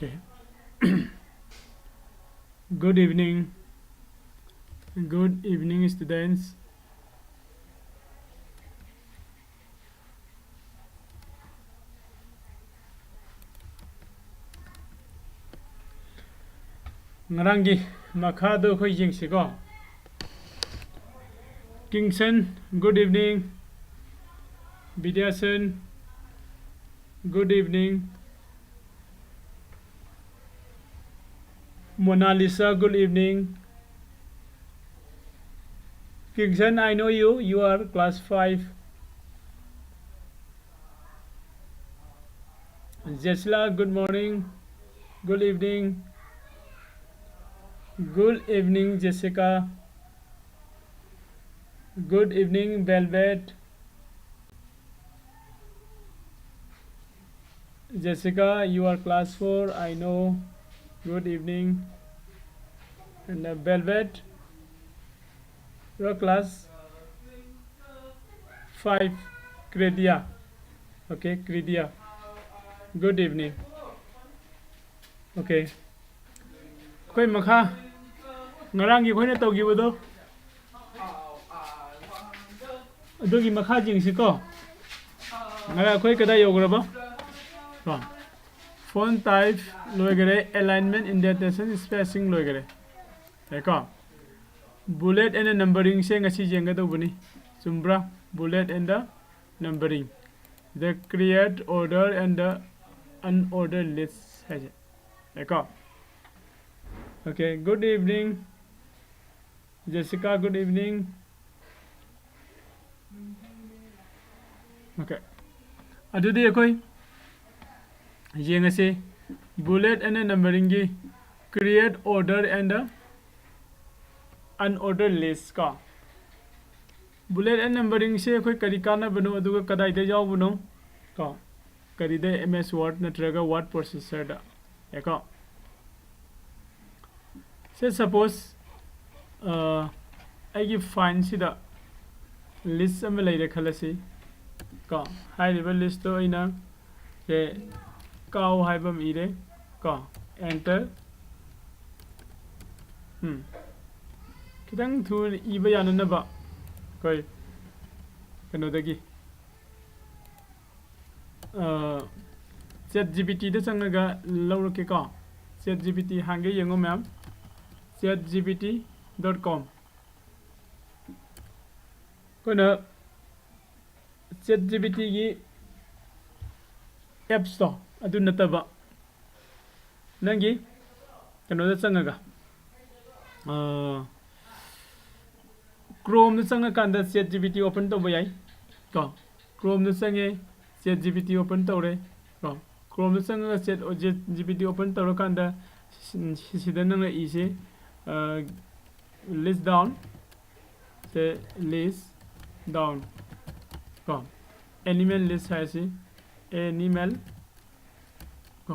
Okay. Good evening. Good evening, students. Ngarangi makhado khoi jingsigo. Kingston, good evening. Vidyasan, good evening. Mona Lisa, good evening. Kingston, I know you. You are class 5. Jesla, good morning. Good evening. Good evening, Jessica. Good evening, Velvet. Jessica, you are class 4. I know. Good evening. And Velvet, you are class 5. Credia. Okay, Credia. Good evening. Okay. Koi makha ngarang gi khoina togi bodo adogi makha jingsi ko ngara khoi kada yograba ko font type loigare alignment indentation spacing loigare ko bullet and numbering se ngasi jenga do buni chumbra bullet and the numbering the create order and the unordered list hai ko. Okay, good evening, Jessica, good evening. Okay, adudi akoi yengase bullet and numbering gi create order and unordered list ka. Bullet and numbering se akoi kari kana bano aduga kadai de jaw bano ka kari de MS Word natraga word processor da eka. Say suppose I give find sida list am laida khalasi ka high level list to ina se cow haibam ire ka enter kitang thu iba yanana ba koi kano dagi chat gpt da changaga lawrake ka chat gpt hange yengo ma'am chatgpt.com kona chatgpt gi app store adu nataba nangi kano da changaga chrome da changa kanda chatgpt open to bayai ko chrome da change chatgpt open tore ko chrome da changa chatgpt open tore kanda sida nang ise list down say list down ko animal list hai si animal ko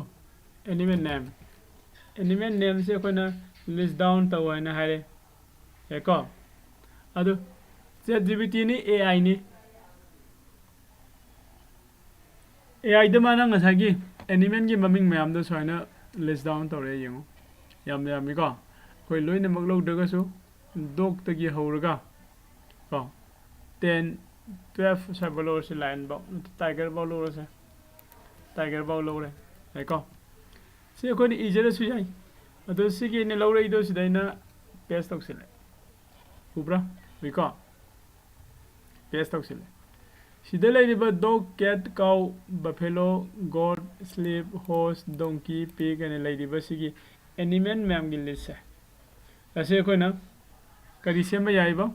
animal name se kona list down ta wa na hare e ko adu ChatGPT ni AI ni AI da mana ngasagi animal gi maming mayam da soina list down ta re yengo yam mi ko koi loina maglo daga su dog tagi hauraga ko 10 12 sabalo se line ba tiger ba lo se tiger ba lo re ai ko se ko ni ijera su jai ado se ki ne lo re do si daina paste tok sile ubra wi ko paste tok sile sida lai ba dog cat cow buffalo goat sheep horse donkey pig and lai ba sigi animal ma'am gi list hai ase ko na kari sema yai ba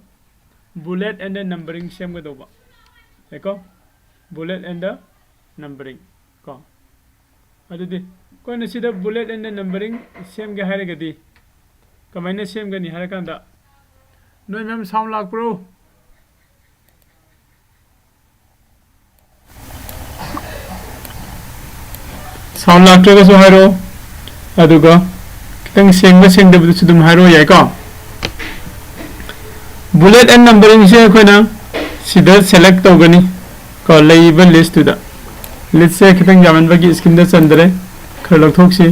bullet and the numbering sem ga do ba eko bullet and the numbering ko adu de ko na sida bullet and the numbering sem ga hare ga di kamaina sem ga ni hare kan da noi mem sound lag pro sound lag to ga so haro adu ga kitang sengba sengda bu sudum haro yai ko bullet and numbering se khona sida select togani ko label list to da list se kitang jaman bagi skim da chandre khalok thoksi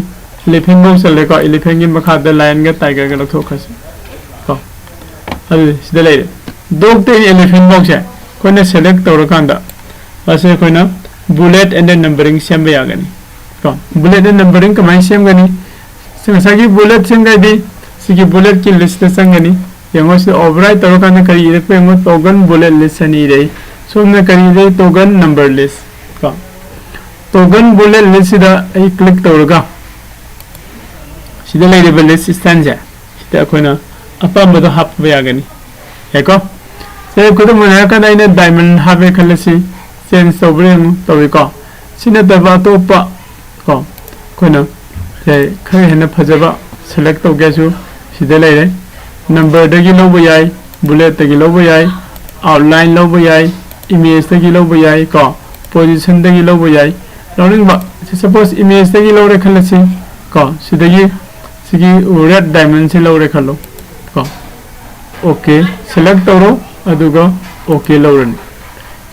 elephant box चले को elephant की मखाद lion का tiger का लोग थोड़ा सा को अभी सीधे ले dog ते elephant box है कोई ने select तोड़ कांडा वैसे कोई ना bullet and the numbering same भी आ गनी को bullet and numbering कमाई सेम गनी संसारी bullet सेम गई दी सिकी bullet की list संग गनी यंगो से override तोड़ कांडा करी इधर पे यंगो token bullet list नहीं रही so हमने करी इधर token number list को token bullet list इधर एक click तोड़ का सीधे ले लेवल list stand जा सीधे कोई ना अपा मदो हाफ भी आ गनी है को से को तो मना का नहीं ने diamond हाफ एक खले सी चेंज तोबरेंग तोबी को सीने तबा तो पा को कोई ना से खरे है ना फजबा select तो क्या जो सीधे ले ले number दगी लो बयाई bullet दगी लो बयाई outline लो बयाई image दगी लो बयाई को position दगी लो बयाई लोनिंग बा suppose image दगी लो रे खले सी को सीधे ये सीगी red dimension लो रे खलो को ओके select तोरो अदुगा ओके लो रन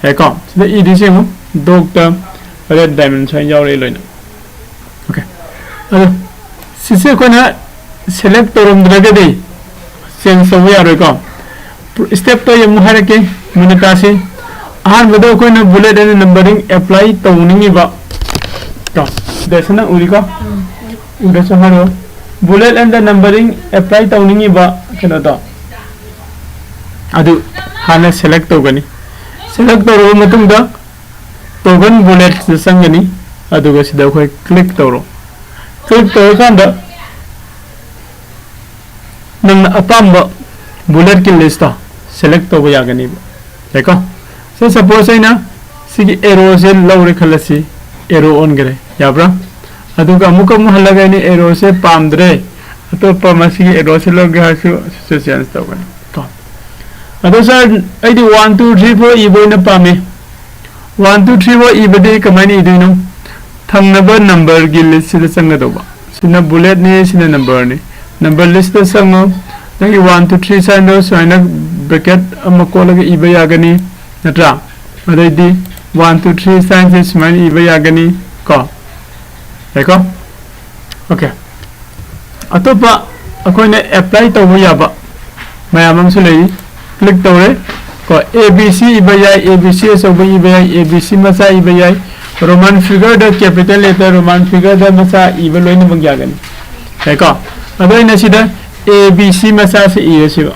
है को सीधे इडी से हम dog ता red dimension जाओ रे लोइन ओके अदु सीसे को ना select तोरम द्रगे दे चेंज हो या रे को स्टेप तो ये मुहारे के मुनता से आहार बदो कोई ना bullet and numbering apply तो उन्हीं बा तो देशना उरी को उधर से हरो bullet and the numbering apply तो उन्हीं बा क्या तो अदु हाने select तो गनी select तो रो मतलब दा token bullet से संगनी अदु को सीधा कोई click तो रो click तो kan दा नंग अपम बा bullet की list ता select तो बया गनी देखो so suppose है ना सिगी arrow से लो रे खलसी arrow on करे याब्रा अदु का मुक मुहल्ला गनी arrow से पाम दरे तो पमसी arrow से लो गया सु चेंज तो गनी तो अदु सर ऐडी 1 2 3 4 इबो न पामे 1 2 3 4 इबदे कमानी इदिनो थंगनबा नंबर की लिस्ट से संग दोबा सिना bullet ने सिना नंबर ने नंबर लिस्ट तो संग नंगी 1 2 3 साइन दो साइन ब्रैकेट अमको लगे इबे यागनी नत्रा अदैदी 1 2 3 साइन से स्माइल इबे यागनी को देखो ओके अतोपा अकोने अप्लाई तो हो याबा मयाम से ले क्लिक तौरे को ABC इबे याई ABC सब इबे याई ABC मसा इबे याई रोमन फिगर द कैपिटल लेटर रोमन फिगर द मसा इबे लोइन बंग यागनी देखो अदोइ नसिदा ABC मसा से इरे सिबा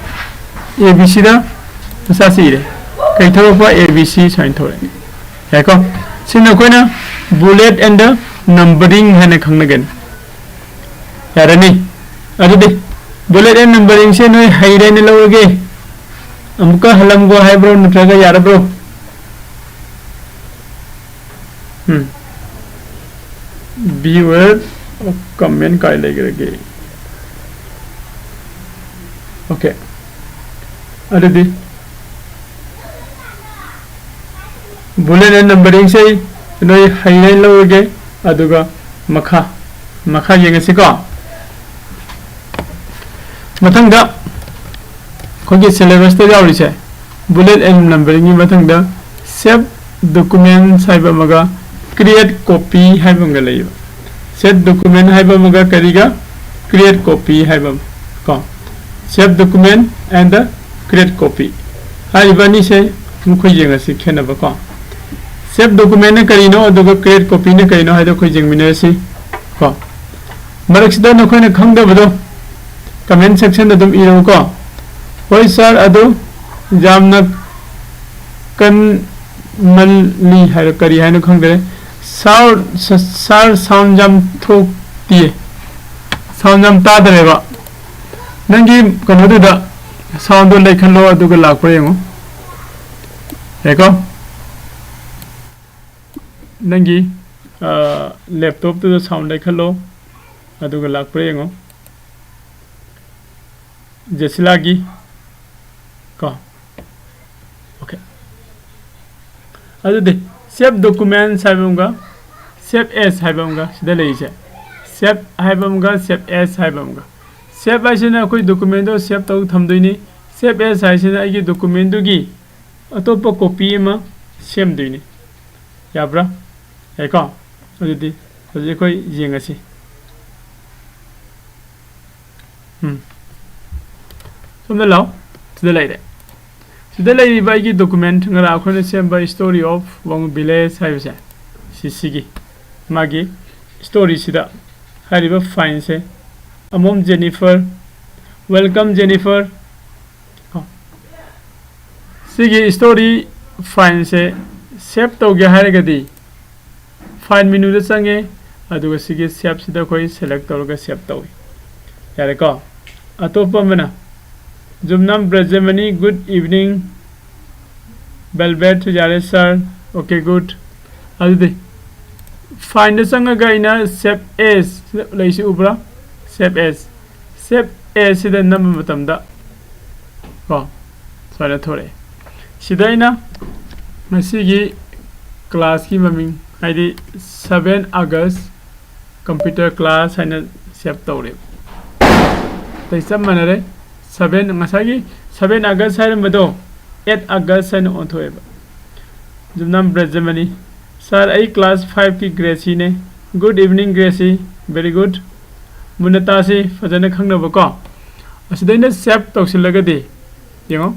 ABC दा मसा से इरे कई थोड़ा पा ABC साइन थोड़े है को सिना कोई ना bullet and the numbering है ना खंग लगन यार नहीं अरे दे bullet and numbering से नोई हाईरे ने लोगे अमुका हलम को हाई ब्रो नट्रेगा यार ब्रो viewer comment काय लगे ओके अरे दे bullet and numbering से नोई हाईरे लोगे अदुगा मखा ये कैसे का मतंग दा कोई सिलेबस तो जाओ रिचे bullet and numbering की मतंग दा save document साइब मगा create copy है बंगा लेयो save document है बंगा करेगा create copy है बंग का save document and the create copy high बनी से मुझे ये कैसे खेलना बका save document ने करीनो अदुगा create copy ने करीनो है तो कोई जिम्मेदारी सी को मरक्सदा नखोय ने खंग दबदो कमेंट सेक्शन द तुम इरो को होय सर अदु जामना कन मलली है करी है न खंग दे साउंड जाम थोक दिए साउंड जाम ता दरेबा नंगी कनो दुदा साउंड दो लेखन लो अदुगा लाखो येंगो देखो नंगी लैपटॉप तो साउंड लेखन लो अदुगा लाखो येंगो जैसिलागी का ओके अदुदे सेव डॉक्यूमेंट हाइबमगा सेव एस हाइबमगा सिदा लेइसे सेव हाइबमगा सेव एस हाइबमगा सेव आइसिना कोई डॉक्यूमेंट दो सेव तो थमदोइनी सेव एस आइसिना आइगी डॉक्यूमेंट दुगी अतोप कॉपी एमा सेम दोइनी याब्रा हेको अदुदि हजे कोई जेंगासी somda law sida leire sida leire ba gi document ngara akhone sem ba story of wang village haibse sisigi magi story sida hariba fine se amom Jennifer welcome Jennifer sigi story fine se save to ge haragadi fine menu da sange aduga sigi save sida koi select tawga save tawi yare ko atopa mana jumnam brajamani good evening velvet yare sir okay good adudi fine da sanga ga ina save as laisi ubra save as sida number matamda ko sara thore sida ina masigi class ki maming haidi 7 August computer class haina save tawre taisam manare 7 ngasagi 7 August haina mado 8 August haina onthoeba jumnam brajamani sir ai class 5 ki Gracie ne good evening Gracie very good munata si fajana khangna bako asidaina save tawsilagadi yengo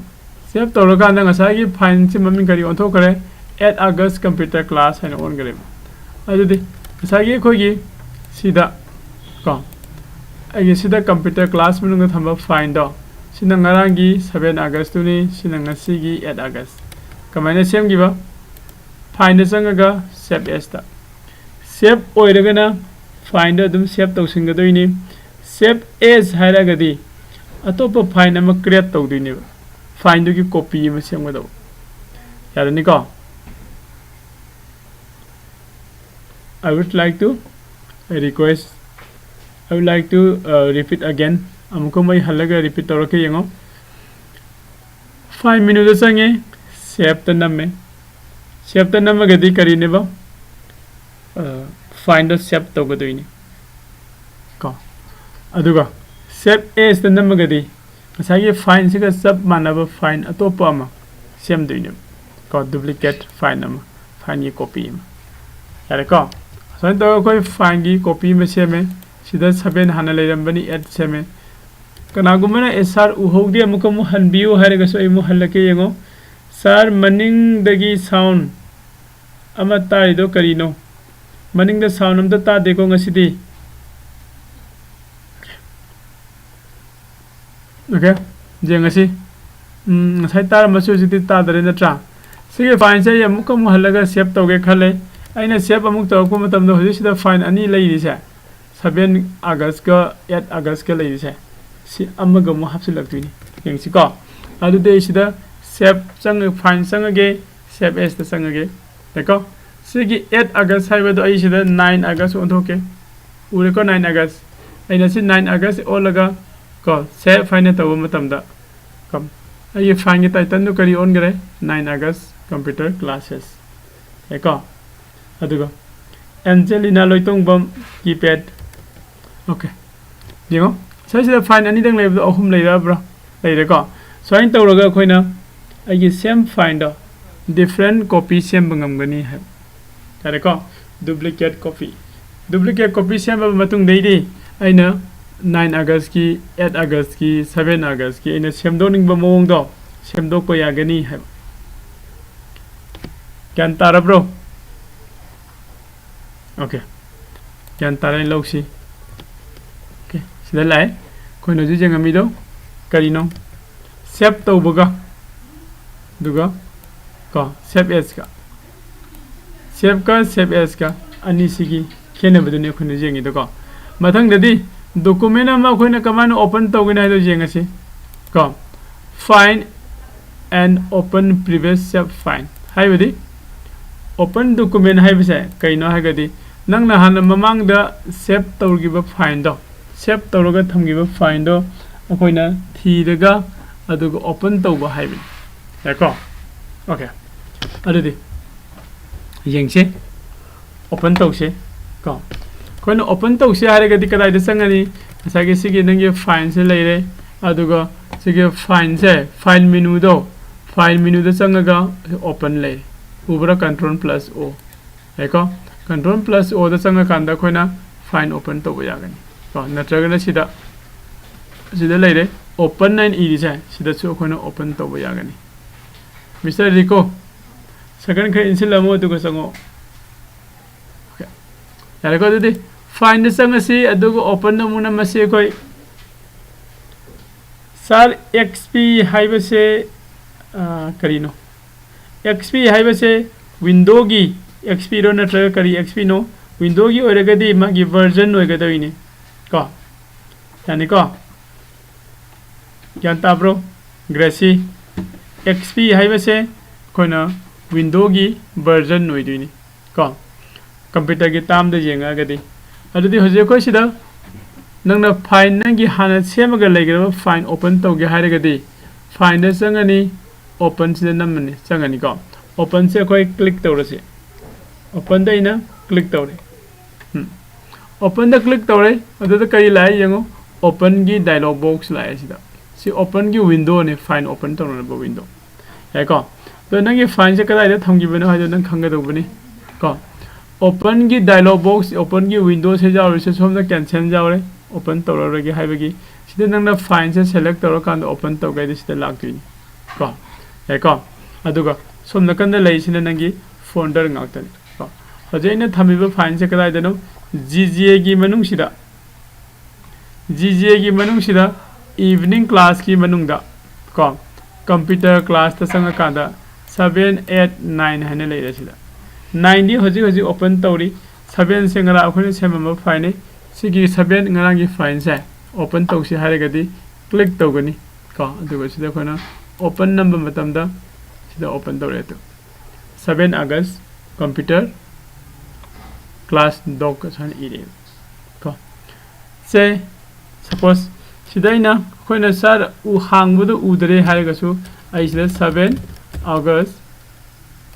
save tawraga na ngasagi fine si maming kari ontho kare 8 August computer class haina on gare adudi ngasagi khogi sida ko ai sida computer class mununga thamba fine do sina ngarangi 7 August tu ni sina ngasigi 8 August kamaina sem giba fine sangaga save as ta save oiragana fine dum save tawsingadoini save as hairagadi atopa fine ama create tawdini fine du ki copy ma semgado yarani ko I would like to repeat again amko mai halaga repeat tawrake yengo 5 minutes sange save ta namme save ta namme gadi karine ba find the save tawgadoini ko aduga save as ta namme gadi asagi fine siga sub manaba fine atopa ama sem doini ko duplicate fine ama fine ye copy ama yare ko so to koi fine gi copy me seme sida 7 hana leirambani 8 seme kana gumana sr uhogdi amuka mu hanbiu harega so imu halake yengo sir maning dagi sound ama tai do karino maning da sound amda ta deko ngasidi okay jengasi sai tar masu jiti ta dare na tra sige fine sai amuka mu halaga save toge khale aina save amuk to ko matam do hoji sida fine ani leiri sa 7 August ka 8 August ka leiri sa si amaga mu hapsilaktuini yengsi ko adu de sida save sang fine sangage save as ta sangage deko sigi 8 August hai do ai sida 9 August onthoke ure ko 9 August aina si 9 August olaga ko save fine taw matam da kam ai fine gi title no kari on gare 9 August computer classes deko aduga Angelina loitong bam keypad okay dingo sai sida fine ani dang leib ahum leira bra leire ko so ain tawraga khoina ai same fine do different copy same bangam gani hai tare ko duplicate copy same ba matung dei di aina 9 August ki 8 August ki 7 August ki aina same do ning ba mong do same do ko ya gani hai kan tara bro okay yan tarai loksi okay sida lai koi no jeng ami do karino save to boga duga ko save as ka ani sigi kene badune khone jengi do ko mathang dadi document ama khoina kamano open to gina do jengasi ko find and open previous save fine hai badi open document hai bise kaino hai gadi nang na han mamang da save tawgiba fine do save tawraga thamgiba fine do akoina thidaga aduga open tawba haibi yako okay adudi yengse open tawse ko koina open tawse haraga di kadai da sangani asage sigi nangi fine se leire aduga sigi fine se file menu da sangaga open le ubra control plus o yako control plus o da sanga kanda koina fine open to yagani ko natragana sida sida leire open 9 irise sida chu khona open to ba yagani Mr. Rico second khay insil amo du ko sango okay yare ko didi find the sang asi adu ko open na muna masi koi sir xp haiba se karino xp haiba se window gi xp ro na tra kari xp no window gi oregadi magi version oigadawini ko yani ko Gyanta bro Gracie XP haiba se koina window gi version oidini ko computer gi tam de jenga gadi adudi hoje ko sida nangna file nangi hana semaga legira file open to ge hairagadi file da sangani open sida namani sangani ko open se koi click tawrase open da ina click tawre open da click tawre adada kai lai yango open gi dialog box lai sida si open gi window ne file open tawna ba window ai ko do nangi file se kadai da thamgi bana ha nang khanga do bani ko open gi dialog box open gi window se jaw se som da cancel jaw re open tawra gi haiba gi sida nangna file se select tawra kan open taw gai sida lag tui ko ai ko aduga som na kan da lai sina nangi folder ngak tani ko hoje ina thamiba file se kadai da no gga gi manung sida gga gi manung sida evening class ki manung da ko computer class ta sanga ka da 7 8 9 hane lai ra sida 9 di hoji open tawri 7 se ngara akhone semama file ne sigi 7 ngara gi file se open taw si hare gadi click tawgani ko adugo sida khona open number matam da sida open tawre to 7 August computer class doc san ire ko se suppose sidaina khoina sir u hangbudu udare haigasu ai sida 7 August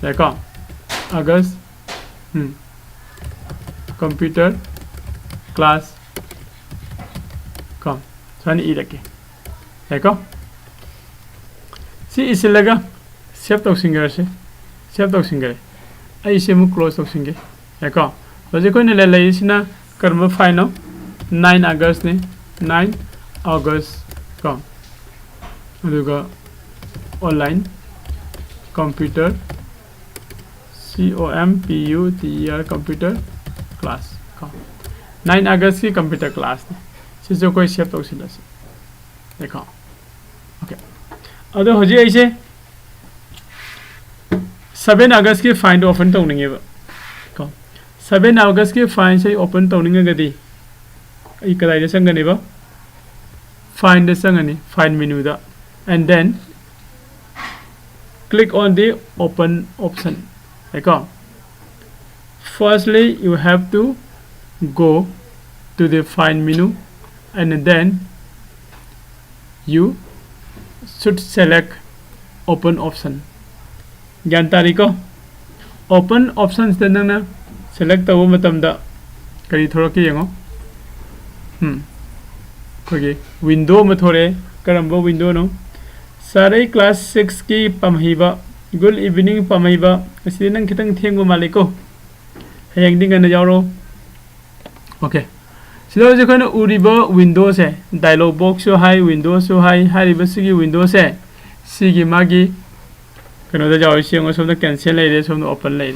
leka August computer class com sani irake leka si isilaga save to singer se save to singer ai se mu close to singer leka hoje koina le lai sina karma file 9 August ne 9 August com aduga online computer computer class com 9 August ki computer class se jo koi save to sila se dekho okay ado hoji aise 7 August ki find open to ninge ba ko 7 August ki find se open to ninge gadi ai kadai da sangani ba find the sangani find menu da and then click on the open option like firstly you have to go to the find menu and then you should select open option gyantari ko open options da nang na select tawo matam da kari thoraki yango kogi window ma thore karamba window no sare class 6 ki pamhiba good evening pamhiba asi nang kitang thengu maliko hayang ding na jawro okay silo je kono uriba window se dialog box so hai window so hai hariba sigi window se sigi magi kono da jaw siang so na cancel lai re so na open lai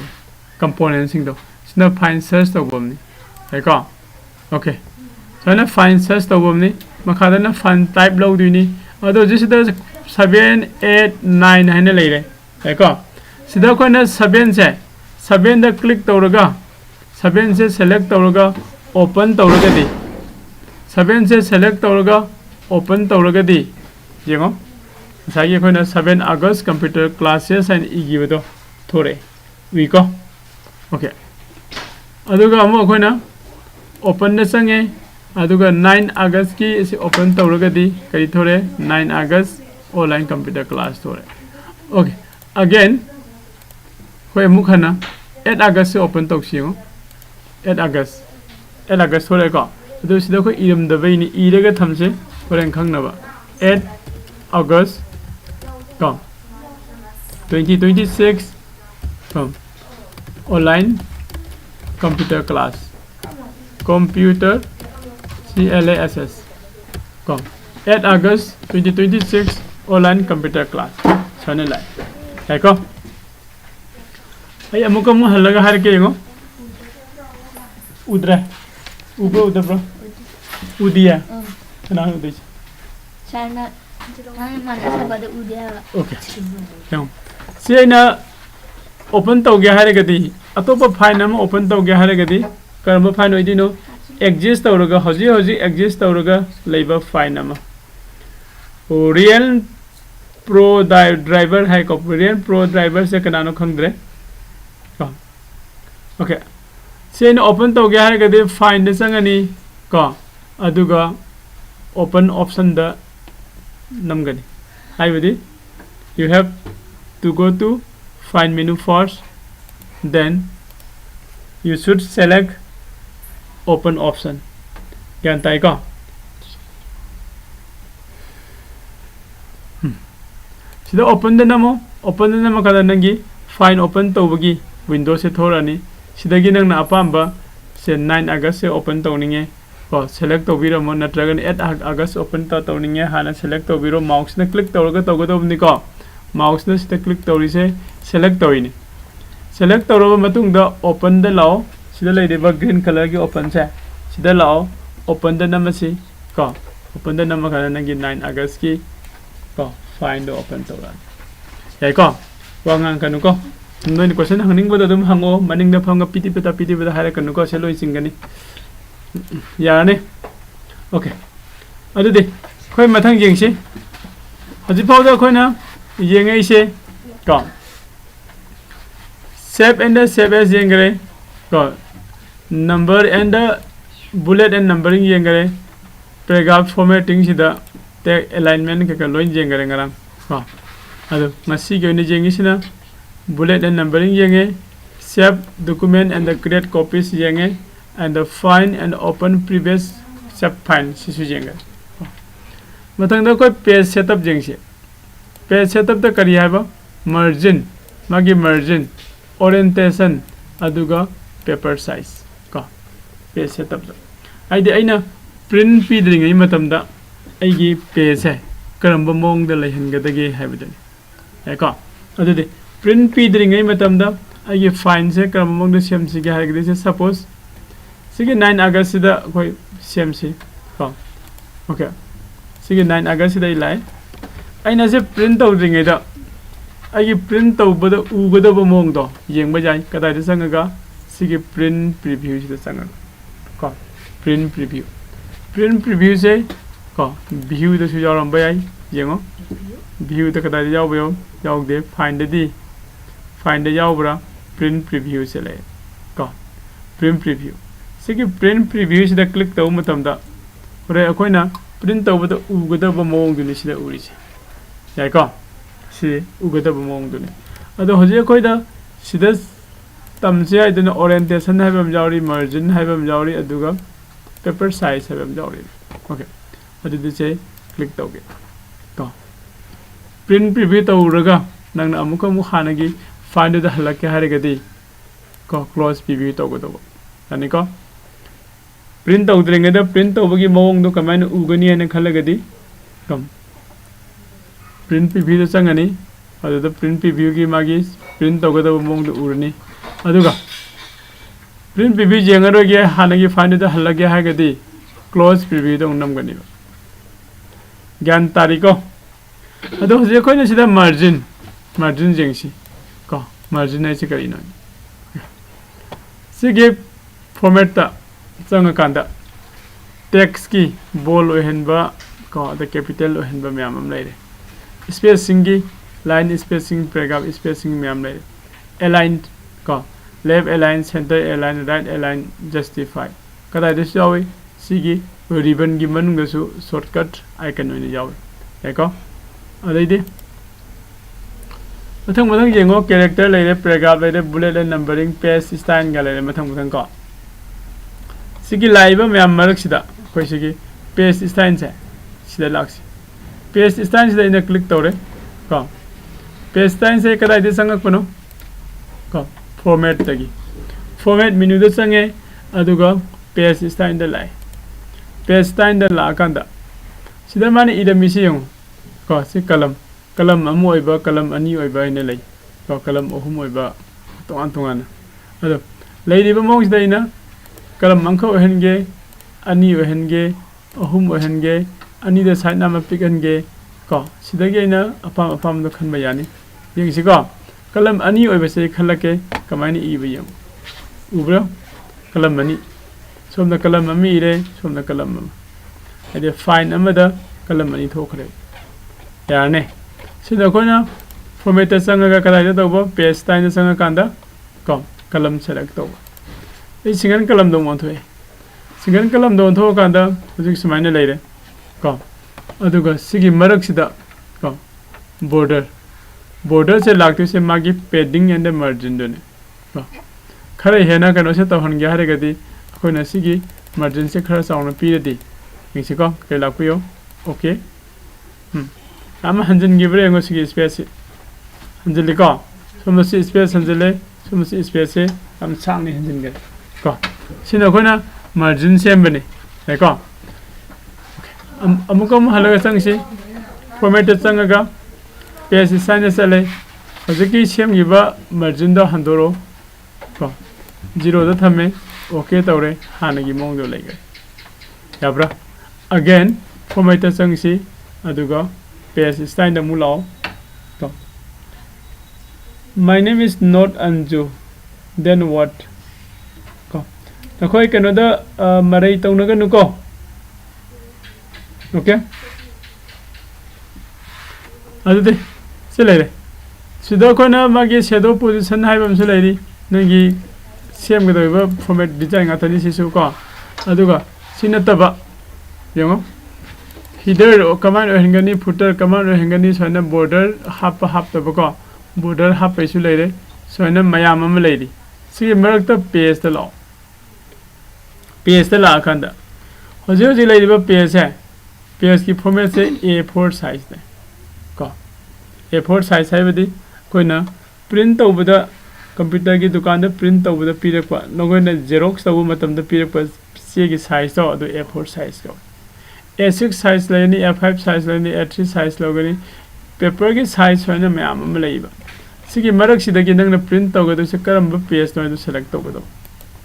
component sing do sina find search to bomni hai ka okay so na find search to bomni makada na find type low duni ado jisida 7 8 9 hane lai re hai ka sida ko na 7 se 7 da click tawraga 7 se select tawraga open tawraga di 7 se select tawraga open tawraga di yengo sagi ko na 7 August computer classes and igibedo thore wi ko okay aduga amo ko na open na sange aduga 9 August ki is open tawraga di kai thore 9 August online computer class thore okay again ko mukhana 8 August se open tawsiyo 8 August thore ko adu sida ko iram da bai ni iraga thamse horen khangna ba 8 August com 2026 com online computer class computer class com 8 August 2026 online computer class sane lai hai ko ai amuka mu halaga har ke ngo udra udra bro udia kana udai China mana sabada udia okay yam si aina open tau ge har gadi atopa file am open tau ge har gadi karma file oidino exist tawraga hoji exist tawraga leiba file am real pro driver hai ko real pro driver se kanano khangdre ko okay se na open tau ge har gadi find sangani ko aduga open option da namgani haibadi you have to go to find menu first, then you should select open option. Gyan tayo ko. Sida open din na mo kada nangi find open to bagi Windows se thorani sida gi nang na apamba se 9 August se open to ninge ko select to biro mo na dragon 8 August open to ninge hana select to biro mouse na click to ga to ni ko mouse na sida click to ri se select to ini select to ro matung da open da lao sida lai de ba green color ki open se sida lao open da nama si ko open da nama kana nangi 9 August ki ko find the open to ra yai ko wangang kanu ko noi ni question hangning ba da dum hango maning da phanga piti pita hare kanu ko se loi singani ya ne okay adu de khoi mathang jeng si haji pau da khoi na yeng ai se ko save and the save as yengare ko number and the bullet and numbering yengare paragraph formatting sida te alignment ka loin yengare ngarang ko adu masi ge ni jengi sina bullet and numbering yenge save document and the create copies yenge and the find and open previous save file sisu yengare mathang da koi page setup jengse page setup da kari haiba margin magi margin orientation aduga paper size ko page setup da aidi aina print pidring ai matamda aigi page hai karamba mong da lehengadage haibadani hai ko adude print pidring ai matamda aigi fine se karamba mong da semsi ge haigade se suppose sige 9 August da koi semsi ko okay sige 9 August da ilai aina se print tawdring ai da आई print तौबद उगदब मोंग दो येंग बजाय कदाय दे संगगा सिगे print preview से संग को प्रिंट प्रीव्यू से को व्यू द सु जारम बयाय येंगो व्यू द कदाय जाव बयो जाव दे फाइंड द जावब्रा प्रिंट प्रीव्यू से ले को प्रिंट प्रीव्यू सिगे प्रिंट प्रीव्यू से द क्लिक तौ मतम दा रे अखोइना प्रिंट तौबद उगदब मोंग दुनि से उरि से याय को si ugadaba mong dune ado hoje koi da sida tamse ai dun orientation hai bam jawri margin hai bam jawri aduga paper size hai bam jawri okay adu de che click tauge to print preview tawraga nang na amuka mu khanagi find da halake harigadi ko close preview tawgodobo ani ko print tawdringa da print tawbagi mong do kamaina ugani ana khalagadi kam print preview changani adu print preview ki magi print togada mong du urni aduga print preview jengaro ge hanagi find da halage hagadi close preview dong nam gani gyan tariko adu je koi na sida margin jengsi ko margin ai se kari na sige format ta changa kanda text ki bold ohenba ko the capital ohenba myam am laire spacing की line spacing paragraph spacing में हम ले aligned का left align center align right align justify कदा this जावे सी की ribbon की मन गसु shortcut icon में जावे है को अदे दे मथंग येंगो character ले paragraph ले bullet and numbering page style का ले मथंग का सी की लाइव में हम मरक सिदा कोई सी की page style से सिदा लाक्स पेज स्टाइल से इन क्लिक तौरे को पेज स्टाइल से कदा दे संग पनो को फॉर्मेट तगी फॉर्मेट मेन्यू दे संगे अदुगा पेज स्टाइल द लाई पेज स्टाइल द ला कंदा sida mani idamisi yung ko si kalam amu oiba kalam ani oiba ina lay ko kalam ohum oiba tongan tongan ado lady ba mong sida ina kalam angka ohenge ani ohenge ohum ohenge ani da side na ma pikenge ko sida ge ina apam do khan ba yani yung si ko kalam ani oiba se khalake kamani iba yung ubra kalam ani somna kalam ami ire somna kalam ade fine amada kalam ani thokre yarne sida kona format sanga kala da to page time sanga kanda ko kalam select to ei singan kalam do mon thoe singan kalam do tho kanda hujik sumaina leire ko aduga sigi marak sida ko border se lagte se magi padding and margin do ne ko khare hena kano se to hon gya hare gadi koina sigi margin se khara sauna pi de ngisi ko ke lakpiyo okay ama hanjin gibre ngo sigi space hanjili ko somasi space hanjile somasi space am changni hanjin ge ko sina koina margin sembane hai ko amukom halaga sangsi format sangaga page sign sale hojiki sem giba margin do handoro ko 0 da thame okay tawre hanagi mong do lege yabra again format sangsi aduga page sign da mulao to my name is not Anju then what ko takoi kano da marai tawnaga nuko okay adude selere sida kona magi shadow position haibam selere nagi same gado format design atani sisu ko aduga sinataba yengo header command ohengani footer command ohengani soina border hap taba ko border hap isu leire soina mayam am leiri sigi marak ta page ta lo page ta la kanda hoji leiri ba page hai page ki format se A4 size ne ko A4 size hai badi koina print tawbada computer ki dukan da print tawbada pirakpa nogoina xerox tawu matam da pirakpa se ki size to adu A4 size ko A6 size leni A5 size leni A3 size logani paper ki size hoina mayam am leiba sigi marak sida ki nang na print tawgadu se karamba page no du select tawgadu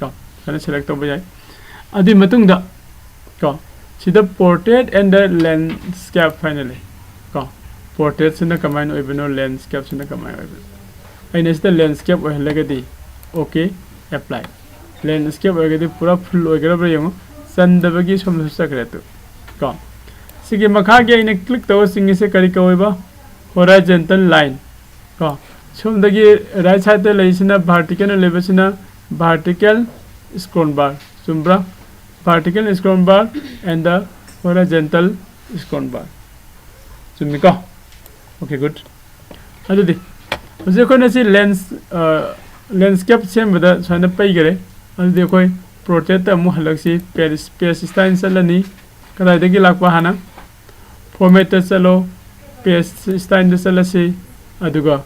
ko kana select tawba jai adi matung da ko sida portrait and the landscape finally ko portrait sina kamai no ibno landscape sina kamai ibno aina sida landscape oh lagadi okay apply landscape ogadi pura full ogara bra yong sandabagi somlu sakretu ko sigi makha ge ina click taw singi se kari koiba horizontal line ko somdagi right side te leisina vertical lebesina vertical scroll bar sumbra vertical scroll bar and the horizontal scroll bar sumiko okay good adudi ose ko na si landscape sem bada sona pai gare adudi koi portrait ta mu halaksi page style salani kada degi lakwa hana format ta salo page style ta salasi aduga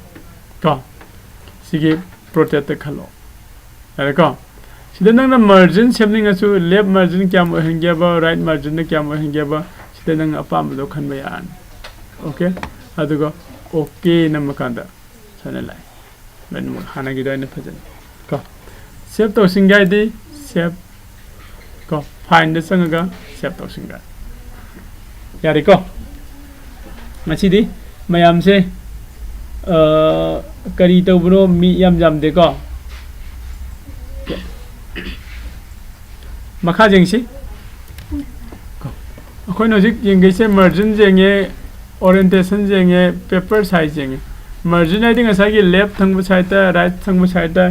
ka sigi portrait ta khalo are ko sida nang na margin semning asu left margin kyam ohengya ba right margin na kyam ohengya ba sida nang apam do khan ba yan okay aduga okay namakanda sana lai ben mo hana gi doina phajan ko save to singai di save ko find the sanga save to singai yari ko machi di mayam se kari to bro mi yam jam de ko makha jengsi ko akhoi no jik yeng se margin jenge orientation jenge paper size jenge margin I think asagi left thangbu side ta right thangbu side ta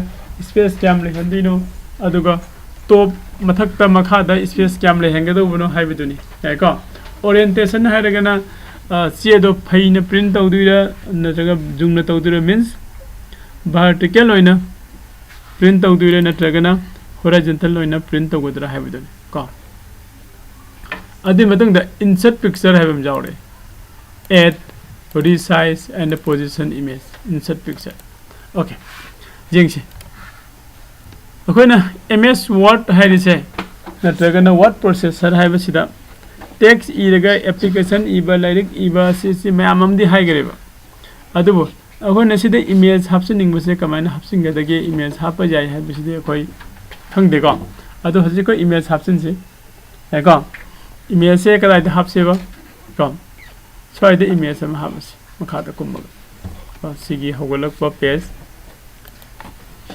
space cam le handino aduga top mathak ta makha da space cam le henge do buno haibiduni hai ko orientation hairagana che do phaina print tawduira natraga jungna tawduira means vertical oina print tawduira natragana horizontal oina print tawdura haibiduni ko adi matang da insert picture haibam jawre add resize and the position image insert picture okay jingsi akoina ms word hairi se natragana word processor haibasida text iraga application iba like iba si mayam amdi haigreba adubo akhona sida image hapsining base kamaina hapsinga dage image hapa jai hai biside koi thangde ko adu haji ko image hapsin si hai ko image se kadai da hapseba ko soi de image am hapsi makha da kumba ko sigi hogolak pa page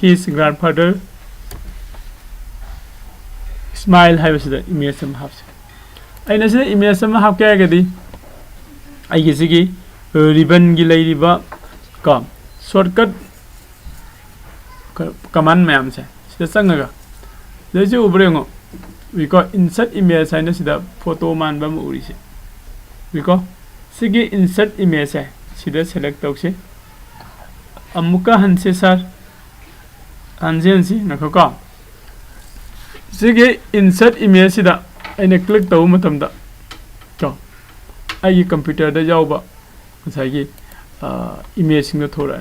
his grandfather smile hai biside image am hapsi aina sida image am hap kya gadi ai gi sigi ribbon gi lairiba ko shortcut command mayam se sida sangaga leje ubrengo we ko insert image aina sida photo man ba mu uri se we ko sigi insert image hai sida select tawse amuka hanse sir hansi nakho ko sigi insert image sida aina click taw matamda ko ai computer da jawba sai image sing thora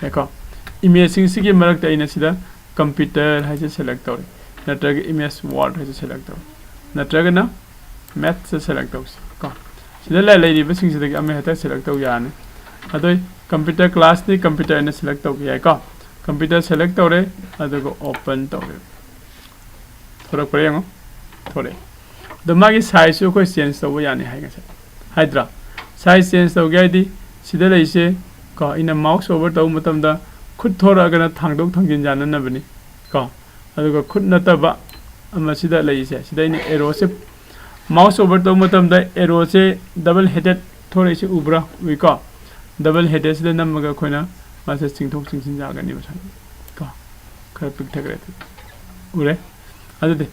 hai ko image sing sigi marak ta ina sida computer hai se select tawre natraga image word hai se select tawre natraga na math se select tawse ko sida la lai riba sing sida ame hata select taw yani adoi computer class ni computer na select taw hai ko computer select tawre adugo open tawre thora parengo thore the magi size ko change taw yani hai ga haidra size change taw ga di sida lai se ko ina mouse over taw matam da khut thora ga thangdok thangjin jana na bani ko adugo khut na ta ba ama sida lai se sida ni arrow se mouse over taw matam da arrow se double headed thora se ubra wi ko double headed sida namaga khoina ma se singthok singsin ja ga ni ba ko khara pik thagre ure adu de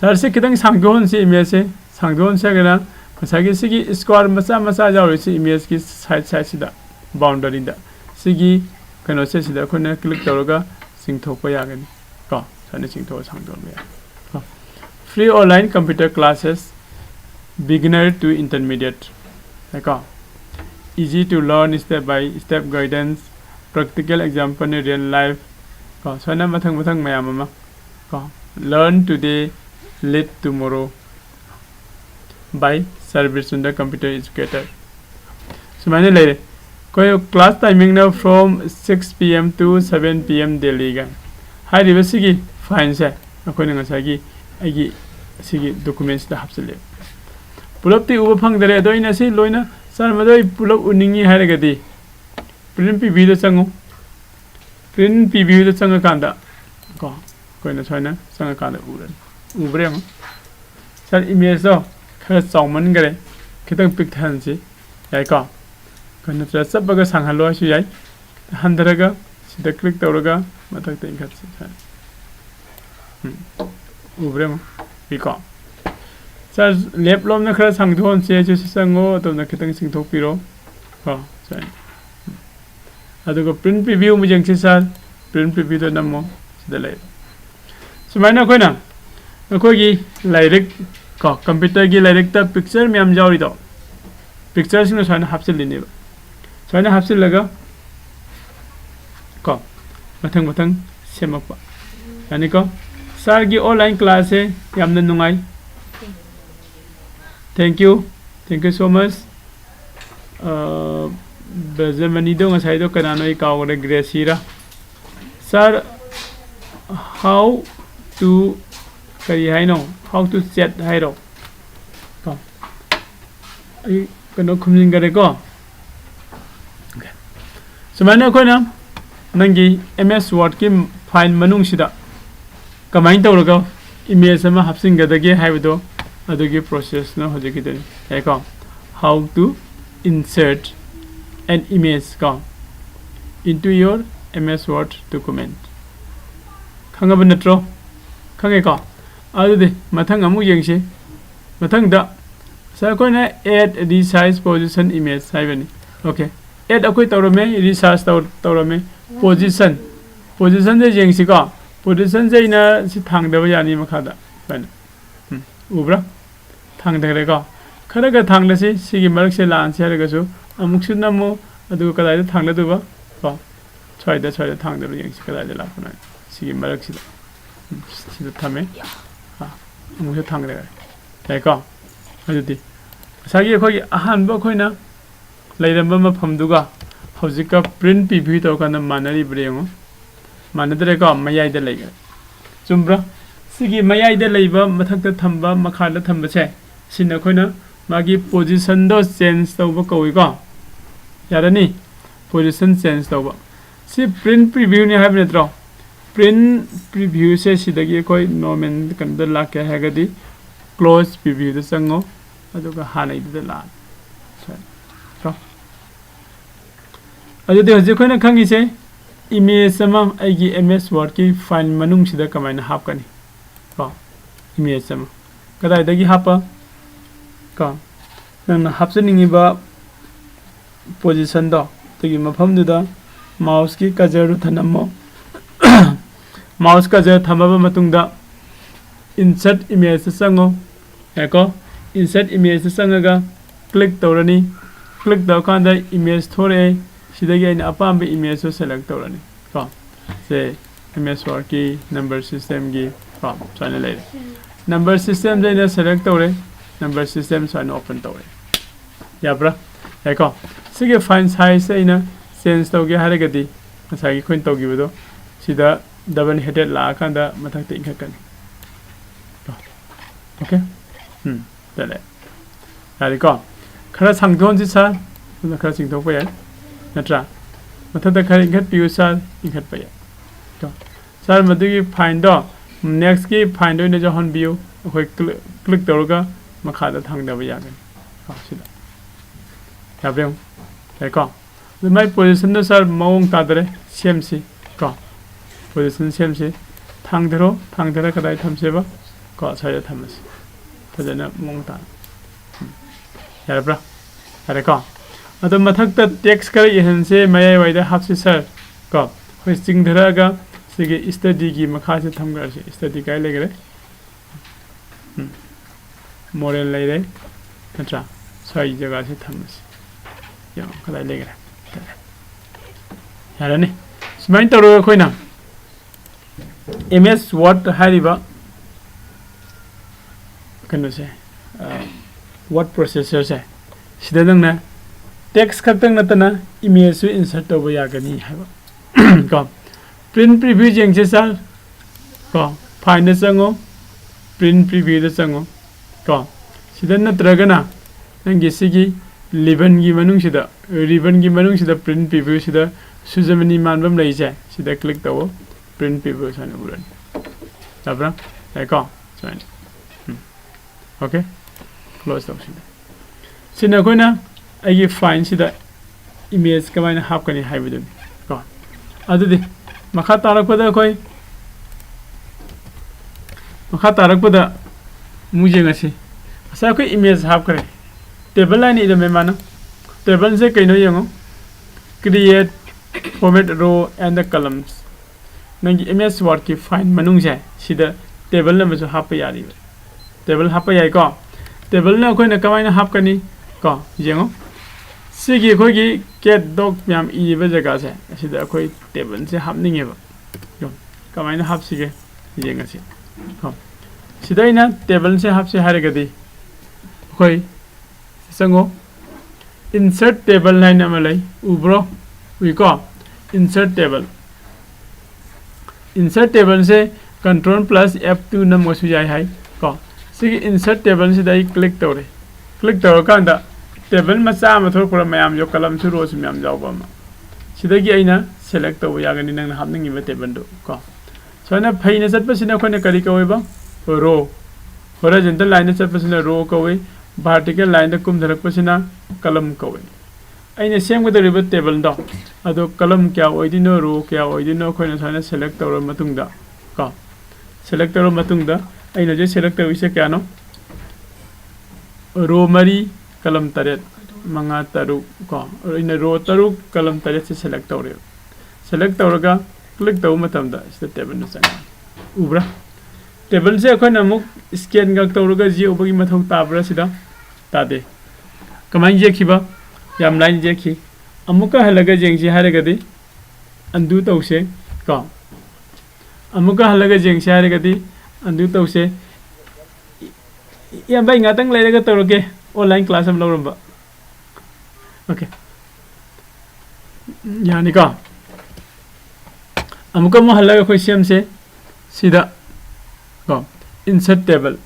sar se kidang sangdon se image se sangdon se ga masagi sigi square masa jawri si image ki side sida boundary da sigi kano se sida khona click tawraga singthok pa yagani ko sane singthok sangdon ba ko free online computer classes beginner to intermediate ko easy to learn step by step guidance practical example in real life ko sane mathang mayam ma ko learn today lead tomorrow by Sir Birchandra computer educator so mane le koi class timing now from 6 pm to 7 pm daily ga hai ribasigi fine se akoi nga sagi agi sigi documents da hapsele pulap ti uba phang dare doina si loina sir madoi pulap uningi haraga di print pv da chango print pv da changa kanda ko koina choina changa kanda uran ubre ma sir image do khara chawman gare khitang pic than si yai ko kana tra sabaga sanghalo su yai handaraga sida click tawraga matak ta ingat si ubre ma bi ko sir left lom na khara sangthon se ju sango to na khitang singthok piro ko sai adugo print preview mu jeng si sir print preview to namo sida le sumaina koina ko gi lairik ko computer gi direct ta picture me am jawri do picture sing soina hapsil lini ba soina hapsil laga ko mathang semak ba yani ko sir gi online class e yamna nungai thank you so much bezemani do ngasai do kana noi ka ore gresira sir how to kari hai no how to set hai ro ko ai kano khumjing gare ko okay so mane ko na nangi ms word ki file manung sida kamain tawraga image ama hapsing gadage haibido adugi process na hojiki de hai ko how to insert an image ko into your ms word document khangaba natro khange ko adude mathang amu yengse mathang da sa ko na add resize position image saibani okay add akoi tawrame resize tawrame position je yengsi ko position je ina si thangda ba yani makhada ban ubra thangda re ko kharaga thangda si sigi marak se lan se raga su amuk su namo adu kadai da thangda du ba ko choida thangda ru yengsi kadai da la puna sigi marak si sida thame ha amuk se thangda ꯌꯥꯏꯀꯣ ꯑꯗꯨꯗꯤ ꯉꯁꯥꯏꯒꯤ ꯑꯩꯈꯣꯏꯒꯤ ꯑꯍꯥꯟꯕ ꯑꯩꯈꯣꯏꯅ ꯂꯩꯔꯝꯕ ꯃꯐꯝꯗꯨꯒ ꯍꯧꯖꯤꯛꯀ print ꯄ꯭ꯔꯤꯚ꯭ꯌꯨ ꯇꯧꯔꯀꯥꯟꯗ ꯃꯥꯟꯅꯔꯤꯕ꯭ꯔꯥ ꯌꯦꯡꯉꯣ ꯃꯥꯟꯅꯗ꯭ꯔꯦꯀꯣ ꯃꯌꯥꯏꯗ ꯂꯩꯒ꯭ꯔꯦ ꯆꯨꯝꯕ꯭ꯔꯥ ꯁꯤꯒꯤ ꯃꯌꯥꯏꯗ ꯂꯩꯕ ꯃꯊꯛꯇ ꯊꯝꯕ ꯃꯈꯥꯗ ꯊꯝꯕꯁꯦ ꯁꯤꯅ ꯑꯩꯈꯣꯏꯅ ꯃꯥꯒꯤ ꯄꯣꯖꯤꯁꯟꯗꯣ ꯆꯦꯟꯖ ꯇꯧꯕ ꯀꯧꯏꯀꯣ ꯌꯥꯔꯅꯤ ꯄꯣꯖꯤꯁꯟ ꯆꯦꯟꯖ ꯇꯧꯕ ꯁꯤ ꯄ꯭ꯔꯤꯟ ꯄ꯭ꯔꯤꯚ꯭ꯌꯨꯅꯤ ꯍꯥꯏꯕ ꯅꯠꯇ꯭ꯔꯣ ꯄ꯭ꯔꯤꯟ ꯄ꯭ꯔꯤꯚ꯭ꯌꯨꯁꯦ ꯁꯤꯗꯒꯤ ꯑꯩꯈꯣꯏ ꯅꯣꯔꯃꯦꯜ ꯀꯩꯅꯣꯗ ꯂꯥꯛꯀꯦ ꯍꯥꯏꯔꯒꯗꯤ ꯀ꯭ꯂꯣꯖ ꯄ꯭ꯔꯤꯚ꯭ꯌꯨꯗ ꯆꯪꯉꯣ ꯑꯗꯨꯒ ꯍꯥꯟꯅꯩꯗꯨꯗ ꯂꯥꯛꯑꯅꯤ ꯑꯗꯨꯗꯤ ꯍꯧꯖꯤꯛ ꯑꯩꯈꯣꯏꯅ ꯈꯪꯉꯤꯁꯦ ꯏꯃꯦꯖ ꯑꯃ ꯑꯩꯒꯤ MS ꯋꯥꯔꯗꯀꯤ ꯐꯥꯏꯜ ꯃꯅꯨꯡꯁꯤꯗ ꯀꯃꯥꯏꯅ ꯍꯥꯞꯀꯅꯤ ꯀꯣ ꯏꯃꯦꯖ ꯑꯃ ꯀꯗꯥꯏꯗꯒꯤ ꯍꯥꯞꯄ ꯀꯣ ꯅꯪꯅ ꯍꯥꯞꯆꯅꯤꯡꯉꯤꯕ ꯄꯣꯖꯤꯁꯟꯗꯣ ꯑꯗꯨꯒꯤ ꯃꯐꯝꯗꯨꯗ ꯃꯥꯎꯁꯀꯤ ꯀꯖꯔꯗꯨ ꯊꯅꯝꯃꯣ ꯃꯥꯎꯁ ꯀꯖꯔ ꯊꯝꯃꯕ ꯃꯇꯨꯡꯗ insert image चंगो याको insert image चंगगा click तौरनी click दौकांदा image थोड़े सिदगी आइना अपाम image को select तौरनी को से MS Word की number system की को साइना ले number system जाइना select तौरे number system Saina open तौरे याब्रा याको सिगे file size आइना change तौगे हारे गदी साइकी खोइन तौगी बदो सिदा double headed ला कांदा मथक ते इनकनी ओके तले यारिको खरा सांगथोन जी सर खरा सिंथो पे नत्रा मथदा खरा इनखत पियु सर इनखत पे तो सर मदुगी फाइंड दो नेक्स्ट की फाइंड ने जो हन बियो अखोय क्लिक तौरगा मखादा थांगदबा यागन हा सिदा याब्रेम याको माय पोजीशन दो सर मौंग तादरे सेम सी को पोजीशन सेम सी थांगदरो कदाय थमसेबा को साइड थमस फजना मोंगता यारब्रा यारेको अदो मथकता टेक्स्ट कर इहनसे मयाय वाइदा हापसे सर को होय चिंगधरागा सिगे स्टडी की मखा से थमगर से स्टडी काय लेगरे मॉडल लेरे नत्रा सही जगह से थमस या कदाय लेगरे यारने स्माइन तरो खोइना MS Word हारिबा कनो से वर्ड प्रोसेसर से सिदा नंगना टेक्स्ट खतंग नतना इमेज सु इंसर्ट तब यागनी हाबा को प्रिंट प्रीव्यू जेंगसे सर को फाइंड चंगो प्रिंट प्रीव्यू द चंगो को सिदा नत्रगना नंगी सिगी रिबन की मनुंग सिदा प्रिंट प्रीव्यू सिदा सुजमनी मानबम लैसे सिदा क्लिक तवो प्रिंट प्रीव्यू सन उरन तबरा लाइको सो ओके क्लोज तौसिदा सिना कोइना आइगे फाइन सिदा इमेज कमाइना हापकनी हाइबदुन को अदुदि मखा तारकपदा कोइ मखा तारकपदा मुजेंगसि असा कोइ इमेज हाप करे टेबल लाइन इदम मेमाना टेबल से कइनो यंगो क्रिएट फॉर्मेट रो एंड द कॉलम्स नंगी MS Word की फाइन मनुंग से सिदा टेबल नमसु हाप यारी टेबल हाप याई को टेबल ना कोई ना कमाई ना हाप करनी को जेंगो सिगी कोई की कैट डॉग म्याम इबे जगह से सिदा कोई टेबल से हाप नहीं है जो कमाई ना हाप सिगे जेंगा से को सिदा इना टेबल से हाप से हारे गदी कोई संगो इंसर्ट टेबल लाइन नमलाई उब्रो विको इंसर्ट टेबल से कंट्रोल प्लस F2 नमसु जाय हाय को सिगी इंसर्ट टेबल से दाई क्लिक तौर कांदा टेबल मचा मथोर पुरा मयाम जो कलम सु रो सु मयाम जावबा मा सिदगी आइना सेलेक्ट तौ यागनी नंग हापनिंग बे टेबल दो को सोना फैना चटपसिना खोने करी कवेबा रो हॉरिजॉन्टल लाइन चटपसिना रो कवे वर्टिकल लाइन द कुम धरकपसिना कलम कवे आइना सेमगदरिबा टेबल दो अदो कलम क्या ओइदिनो रो क्या ओइदिनो खोने सोना सेलेक्ट तौर मतुंगदा को सेलेक्ट तौर मतुंगदा अइना जे सेलेक्ट तौइसे क्या नो रो मरी कलम तरेत मंगा तरु को इन रो तरु कलम तरेत से सेलेक्ट तौरे सेलेक्ट तौरगा क्लिक तौ मतमदा इस टेबल न चंग उब्रा टेबल से अखोन अमुक स्कैन गक तौरगा जी ओबगी मथौ ताब्रा सिदा तादे कमाई जेखिबा याम लाइन जेखि अमुका हलगा जेंगसी हारेगदी अंदु तौसे को अमुका हलगा जेंगसी हारेगदी अंदु तौसे ya bai ngatang lai ga toroke online class am loramba okay yani ka amuka mo halaga khoi sem se sida ko insert table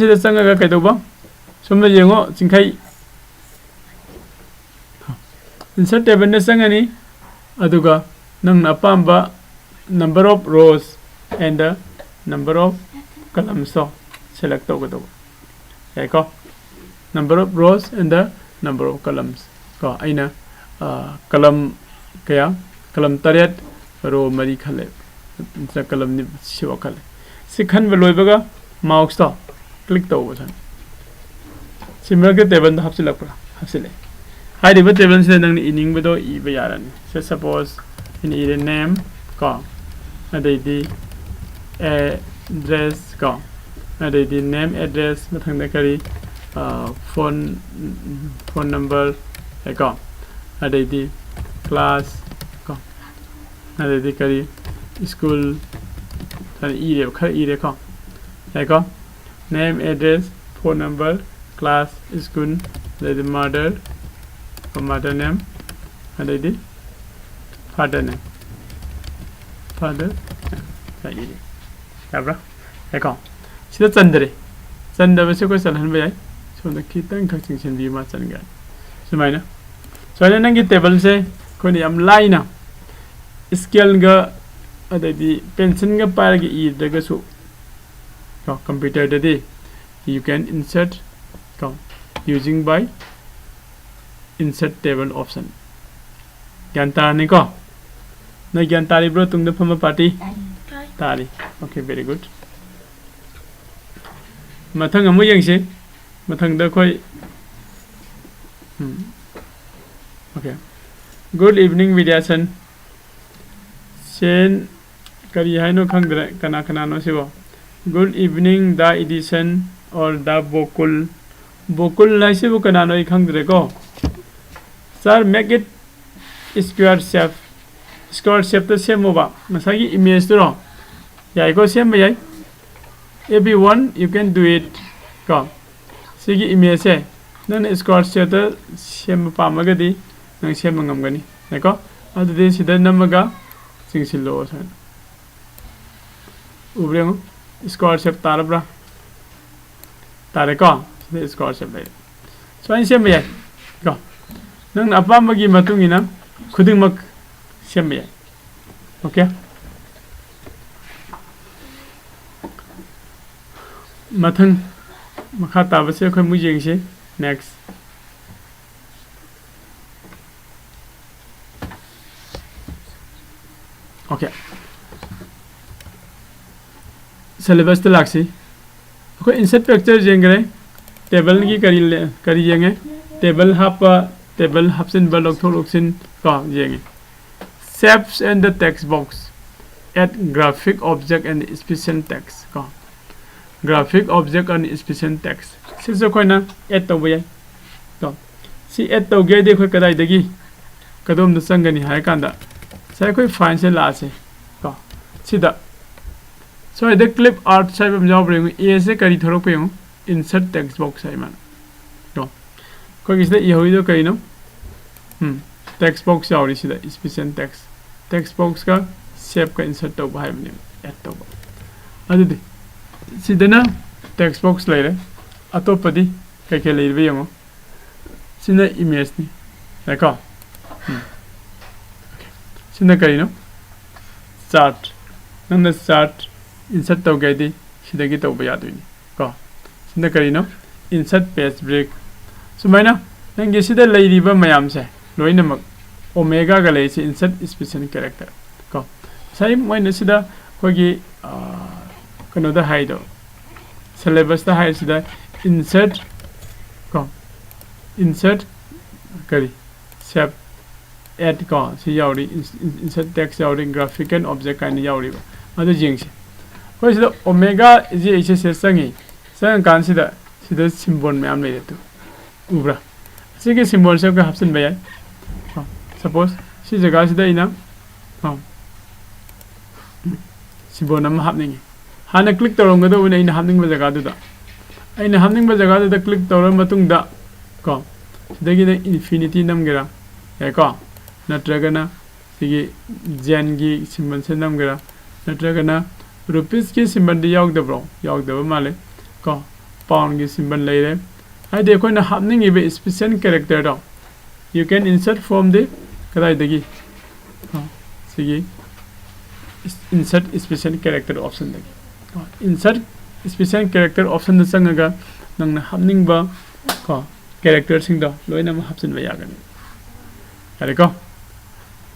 sida sanga ga kai doba somna yengo chingkai insert table na sanga ni aduga nang na pamba number of rows and the number of columns so select to go ko number of rows and the number of columns ko aina column kaya column taret row mari khale sa column ni siwa khale sikhan veloi baga mouse to click to bosan simra ke table da hapsilak pra hapsile hai de table se nang ni ining bedo I ba yaran so suppose in the name ko adai di address ko adai di name address mathang da kari phone number ko adai di class ko adai di kari school tan ire khar ire ko name address phone number class school adai di mother name adai di father name father ire yabra ko sida chandre chanda base ko salhan bai so na kitang khak ching chen bi ma chan ga sumaina so na nang table se ko ni am line scale ga adadi pencil ga par ga I daga su ko computer dadi you can insert ko using by insert table option gyanta ni ko na gyanta ri bro tung da phama party tari okay very good mathang amu yang se mathang da khoi okay good evening vidyachan sen kari haino khangdra kana kana no sibo good evening the edition or the bokul lai sibo kana no khangdre ko sir make it square shape to same over masagi image to yai ko same yai everyone you can do it ko sigi image se nan square shape to same pa magadi nang same ngam gani ko adu de sida namaga singsillo san ubreng square shape tarabra tare ko sida square shape lai so an same yai ko nang apamagi matungina khudingmak same yai okay mathang makha tabase khoi mu jeng se next okay syllabus to laksi khoi insert picture jengre table ki kari jenge table hapsin balok tholoksin ko jenge shapes and the text box add graphic object and special text ko graphic object and special text siso koina add to boy to si add to ge de khoi kadai dagi kadom da sangani hai kanda sai khoi fine se la se ko sida so the clip art sai bam jaw bring e se kari thorok pe insert text box sai man to ko gisda e hoido kai no text box yauri sida special text box ka shape ka insert to ba hai mane add to ba adu de sidana text box laire atopadi kai leirbe yango sina image ni ko sina kari no chart nang chart insert to gaidi sidagi to ba yaduni ko sina kari no insert page break sumaina nang ge sida leiriba mayam se loinamak omega ga lei se insert special character ko sai moina sida khogi kono da haido syllabus da hai sida insert kari shape add ko si yauri insert text yauri graphic and object kind yauri adu jing se ko sida omega ji se sangi sang kan sida symbol me am le tu ubra sigi symbol se ko hapsin bayai suppose si jaga sida ina symbol nam hapning hana click torong do ina hapning ba jaga du da ꯑꯩꯅ ꯍꯥꯞꯅꯤꯡꯕ ꯖꯒꯥꯗꯨꯗ click ꯇꯧꯔꯕ ꯃꯇꯨꯡꯗ ꯀꯣ ꯁꯤꯗꯒꯤꯅ infinity ꯅꯝꯒꯦꯔꯥ ꯌꯥꯏꯀꯣ ꯅꯠꯇ꯭ꯔꯒꯅ ꯁꯤꯒꯤ ꯖꯦꯟꯒꯤ ꯁꯤꯝꯕꯜꯁꯦ ꯅꯝꯒꯦꯔꯥ ꯅꯠꯇ꯭ꯔꯒꯅ ꯔꯨꯄꯤꯁꯀꯤ ꯁꯤꯝꯕꯜꯗꯤ ꯌꯥꯎꯗꯕ꯭ꯔꯣ ꯌꯥꯎꯗꯕ ꯃꯥꯜꯂꯦ ꯀꯣ ꯄꯥꯎꯟꯒꯤ ꯁꯤꯝꯕꯜ ꯂꯩꯔꯦ ꯍꯥꯏꯗꯤ ꯑꯩꯈꯣꯏꯅ ꯍꯥꯞꯅꯤꯡꯉꯤꯕ ꯏꯁꯄꯤꯁꯦꯜ ꯀꯦꯔꯦꯛꯇꯔꯗꯣ you can insert from the ꯀꯗꯥꯏꯗꯒꯤ ꯁꯤꯒꯤ insert special character option dagi insert special character option da changaga nangna hapningba ko character sing da loina ma hapchinba yagani yare ko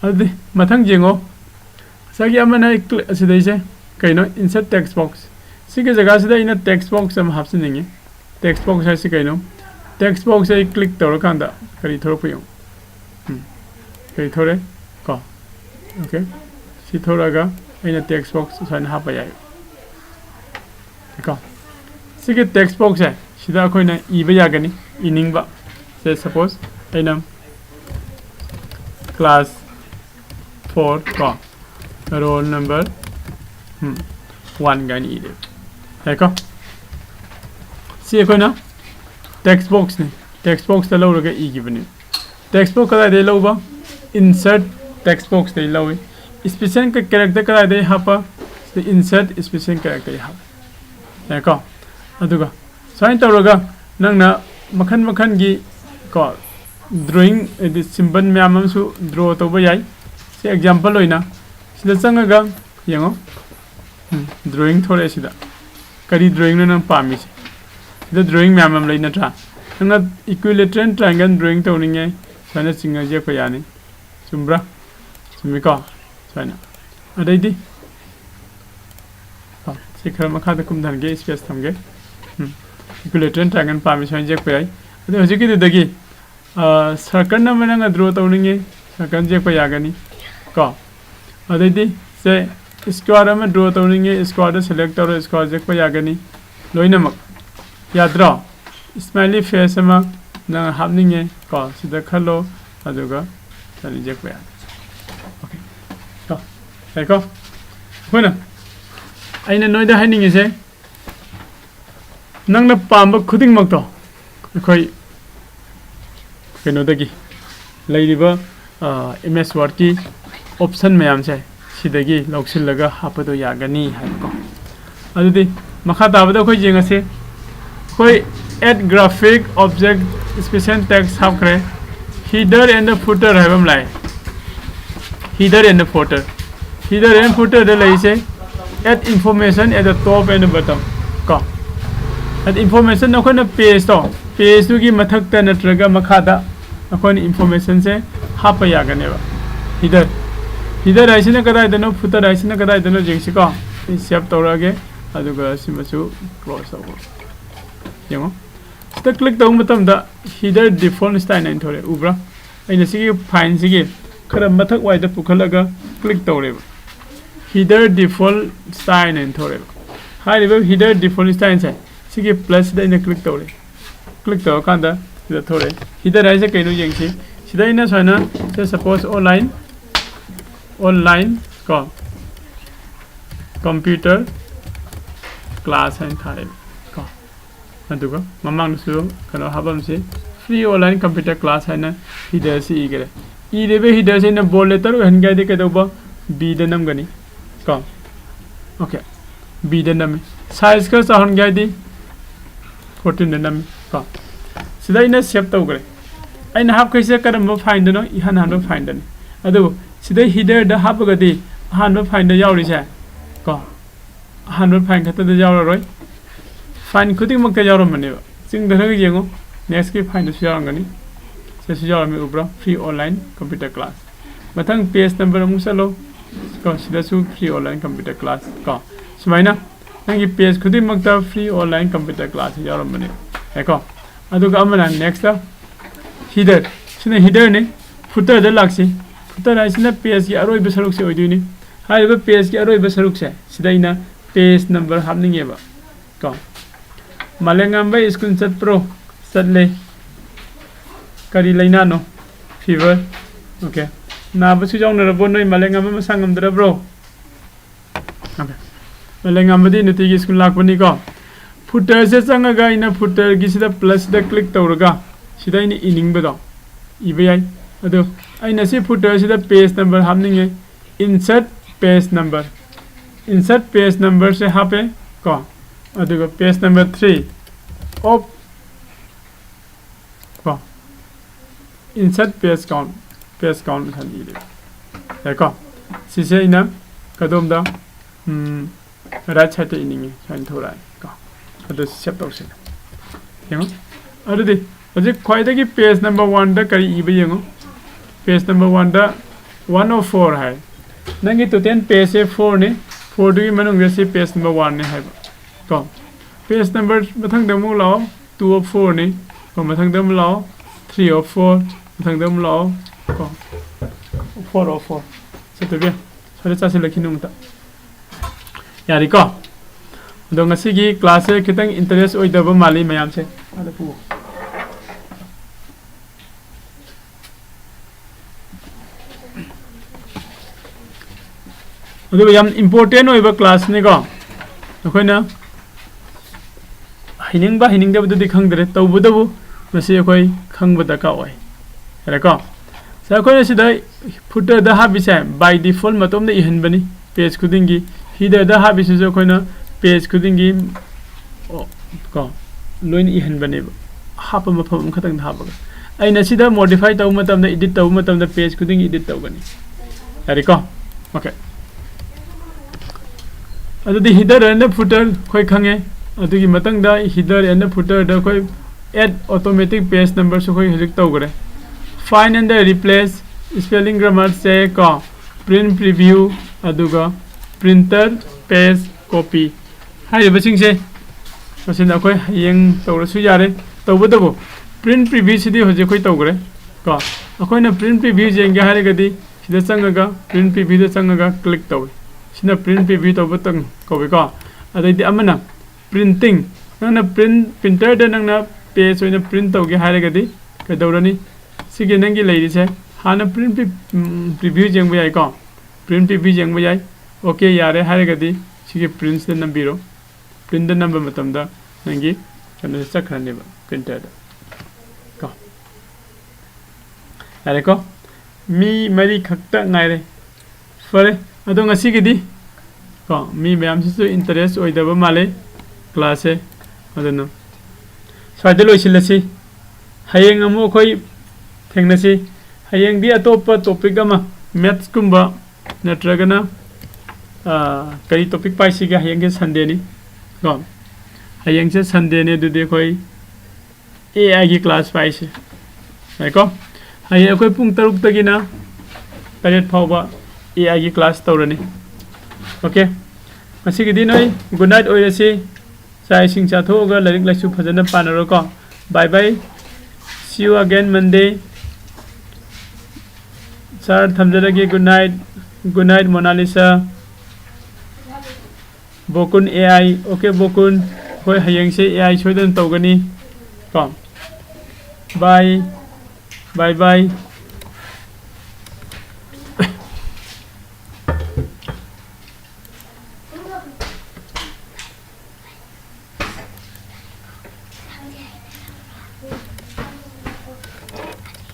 adi mathang jengo sagi amana asidai se kaino insert text box sigi jaga sida ina text box am hapchiningi text box hai si kaino text box ai click tawra kanda kari thorpuyo kari thore ko okay si thoraga aina text box sain hapa yai ko sigi text box hai sida koina iba yagani iningba say suppose aina class 4 ko roll number 1 gani ide ko si koina text box ne text box da lawraga igibani text box kada de lawba insert text box de lawi special character kada de hapa insert special character hapa ko aduga sain tawraga nangna makhan makhan gi ko drawing the symbol myam amsu draw toba yai se example loina sida changaga yengo drawing thore sida kari drawing na nang pami sida drawing myam am leina tra nangna equilateral triangle drawing tawninge sana singa je ko yani sumbra sumiko sana adaidi sikhar makha da kum dhange space thamge equilateral triangle pami san je ko yai adu hojiki dagi circle na mananga draw tawninge circle je ko yagani ko adaidi se square ma draw tawninge square da select tawra square je ko yagani loinamak yadra smiley face ma na hapninge ko sida khalo aduga sali je ko yagani ko hoina aina noida haning ise nangna pamba khuding mak to khoi keno dagi leiriba ms word ki option mayam se sidagi loksil hapado yagani haiko adudi makha tabada khoi jengase khoi add graphic object special text hapkre header and the footer habam lai header and the footer the lai se add information at the top and the bottom ko add information na khona page tu gi mathak ta natraga makha da akhon information se hapa yagane ba header ai sina kada idano footer ai sina kada idano jengsi ko save tawrage aduga simasu close over yengo sta click taw matam da header default style nain thore ubra aina sigi fine sigi khara mathak wai da pukhalaga click tawre header default style nain thore hai riba header default style sai sigi plus da ina click taw kanda sida thore header ai se kaino jengsi sida ina soina se suppose online ko computer class and thare ko aduga mamang su kano habam se free online computer class haina header si igere irebe header se na bold letter hen ga de kedoba b de nam gani ko okay b de nam size ka sa hon ga di 14 de nam ko sida ina save taw gare aina hab kaise karam ba find no ihan han ba find ni adu sida header da hab ga di han ba find da yawri se ko han ba find khata da yawra roi find khuding mak ka yawra mane sing da ga yengo next ki find su yawra ngani se su yawra me ubra free online computer class mathang page number amu salo ko sida su free online computer class ko sumaina nangi page khuding mak da free online computer class yawra mane ko aduga amana next da header sina header ne footer da laksi footer ai sina page ki aroi be saruk se oiduni hai ba page ki aroi be saruk se sida ina page number hapninge ba ko malengam ba school chat pro satle kari laina no fever okay na ba su jong na bo noi malengam ma sangam dra bro okay malengam ba di nuti gi school lak bani ko footer se changaga ina footer gi sida plus da click tawraga sida ina ining bado iba yai ado aina si footer sida page number hamninge insert page number se hape ko ado page number 3 of ko insert page count khani de ko si se ina kadom da right side ining san thorai ko ado set tawse yengo ado de aje khoidagi page number 1 da kari iba yengo page number 1 da 104 hai nangi to 10 page 4 ne 4 du manung ge si page number 1 ne hai ko page number mathang da mu lao 2 of 4 ne ko mathang da mu lao 3 of 4 mathang da mu lao ko 4 of 4 se to bia so cha se lakhinung ta yari ko do ngasi gi class e kitang interest oi da ba mali mayam se ada pu adu yam important oi ba class ne ko akoina hining da bu di khang dre taw bu da bu masi akoi khang ba da ka oi ra ko sa akoina si dai footer da ha bi sa by default matom da ihan bani page khuding gi header da ha bi se akoina page khuding gi ko loin ihan bani ha pa ma pham khatang da ha ba aina si da modify taw matam da edit taw matam da page khuding edit taw gani ra ko okay adudi header and footer khoi khange adugi matang da header and footer da khoi add automatic page number so khoi hojik taw gare find and replace spelling grammar se ko print preview aduga printer page copy hai baching se asin khoi yeng taw su yare taw bodabu print preview sidi hojik khoi taw gare ko akhoi na print preview jeng ga hare gadi sida changaga print preview da changaga click taw sina print preview to butang ko be ko adai di amana printing nangna printer da nangna page oina print to ge hare gadi ka dawrani sige nangi leiri se hana print preview jeng bai ko print preview jeng bai okay yare hare gadi sige prints da nambiro print da number matam da nangi kana sakrane ba printer da ko are ko mi mari khakta ngaire fare ado ngasi gidi ko mi mayam sisu interest oi da ba male class e adano sade loi silasi hayeng amu khoi thengnasi hayeng di atop topic ama maths kumba natragana kari topic pai si ga hayeng ke sunday ni ko hayeng se sunday ne du de khoi ai gi class pai se hai ko hayeng khoi pung taruk tagina taret phawba AI की class तौरनी okay मसी की दिन good night ओइरसी साइ सिंग चाथोगा like लाइसु फजन पानरो को bye bye see you again Monday sir थमजरगे गुड नाइट मोनालिसा बोकुन AI ओके बोकुन होय हयंग से AI सोदन तौगनी को बाय बाय